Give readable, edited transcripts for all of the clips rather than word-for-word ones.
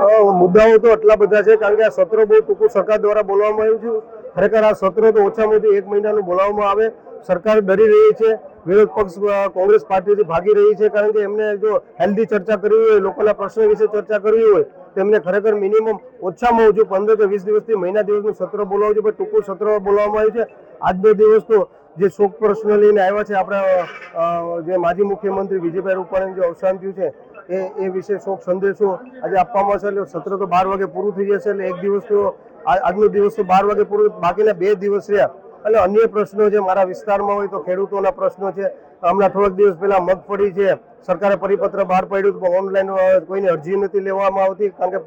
મુદ્દાઓ તો આટલા બધા છે, કારણ કે આ સત્ર બહુ ટૂંકું સરકાર દ્વારા બોલવામાં આવ્યું છે. ખરેખર આ સત્ર તો ઓછામાં ઓછું 1 મહિનાનું બોલાવવામાં આવે. સરકાર ડરી રહી છે, વિરોધ પક્ષ કોંગ્રેસ પાર્ટીથી ભાગી રહી છે, કારણ કે એમને જો હેલ્ધી ચર્ચા કરવી હોય, લોકોના પ્રશ્નો વિશે ચર્ચા કરવી હોય તો એમને ખરેખર મિનિમમ ઓછામાં ઓછું 15 કે 20 દિવસથી મહિના દિવસનું સત્ર બોલાવવું છે, પણ ટૂંકું સત્ર બોલાવવામાં આવ્યું છે. આજનો દિવસ તો જે શોક પ્રશ્ન લઈને આવ્યા છે, આપણા જે માજી મુખ્યમંત્રી વિજયભાઈ રૂપાણીનું જે અવસાન થયું છે એ વિશે શોક સંદેશો આજે આપવામાં છે. એટલે સત્ર તો 12 વાગે પૂરું થઈ જશે. એટલે એક દિવસ તો આજનો દિવસ તો 12 વાગે પૂરું, બાકીના 2 દિવસ રહ્યા. એટલે અન્ય પ્રશ્નો છે મારા વિસ્તારમાં હોય તો ખેડૂતોના પ્રશ્નો છે. હમણાં થોડાક દિવસ પહેલા મગફળી છે, સરકારે પરિપત્ર બહાર પાડ્યું પણ ઓનલાઈન કોઈની અરજી નથી લેવામાં આવતી, કારણ કે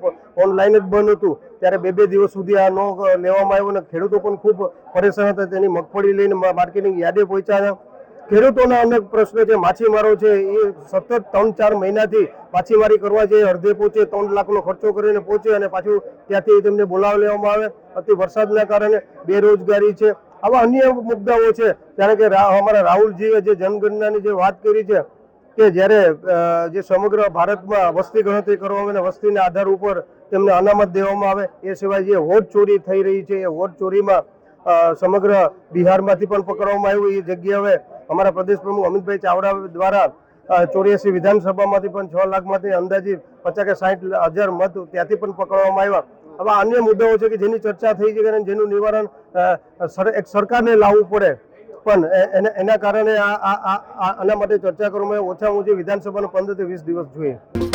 ઓનલાઈન જ બંધ હતું. ત્યારે 2 દિવસ સુધી આ ન લેવામાં આવ્યું અને ખેડૂતો પણ ખૂબ પરેશાન હતા. તેની મગફળી લઈને માર્કેટિંગ યાર્ડે પહોંચ્યા. ખેડૂતોના અનેક પ્રશ્નો છે. માછીમારો છે એ સતત 3-4 મહિનાથી માછીમારી કરવા જાય, અડધે પહોંચે, 3 લાખનો ખર્ચો કરીને પહોંચે અને પાછું ત્યાંથી તેમને બોલાવી લેવામાં આવે. અતિ વરસાદના કારણે બેરોજગારી છે. આવા અન્ય મુદ્દાઓ છે. કારણ કે અમારા રાહુલજીએ જે જનગણનાની જે વાત કરી છે કે જ્યારે જે સમગ્ર ભારતમાં વસ્તી ગણતરી કરવામાં આવે, વસ્તીના આધાર ઉપર તેમને અનામત દેવામાં આવે. એ સિવાય જે વોટ ચોરી થઈ રહી છે, એ વોટ ચોરીમાં સમગ્ર બિહારમાંથી પણ પકડવામાં આવ્યું. એ જગ્યાએ અમારા પ્રદેશ પ્રમુખ અમિતભાઈ ચાવડા દ્વારા 84 વિધાનસભામાંથી પણ 6 લાખમાંથી અંદાજિત 50 કે 60 હજાર મત ત્યાંથી પણ પકડવામાં આવ્યા. આવા અન્ય મુદ્દાઓ છે કે જેની ચર્ચા થઈ છે અને જેનું નિવારણ એક સરકારને લાવવું પડે, પણ એના કારણે આના માટે ચર્ચા કરવામાં ઓછામાં ઓછી વિધાનસભાનો 15 થી 20 દિવસ જોઈએ.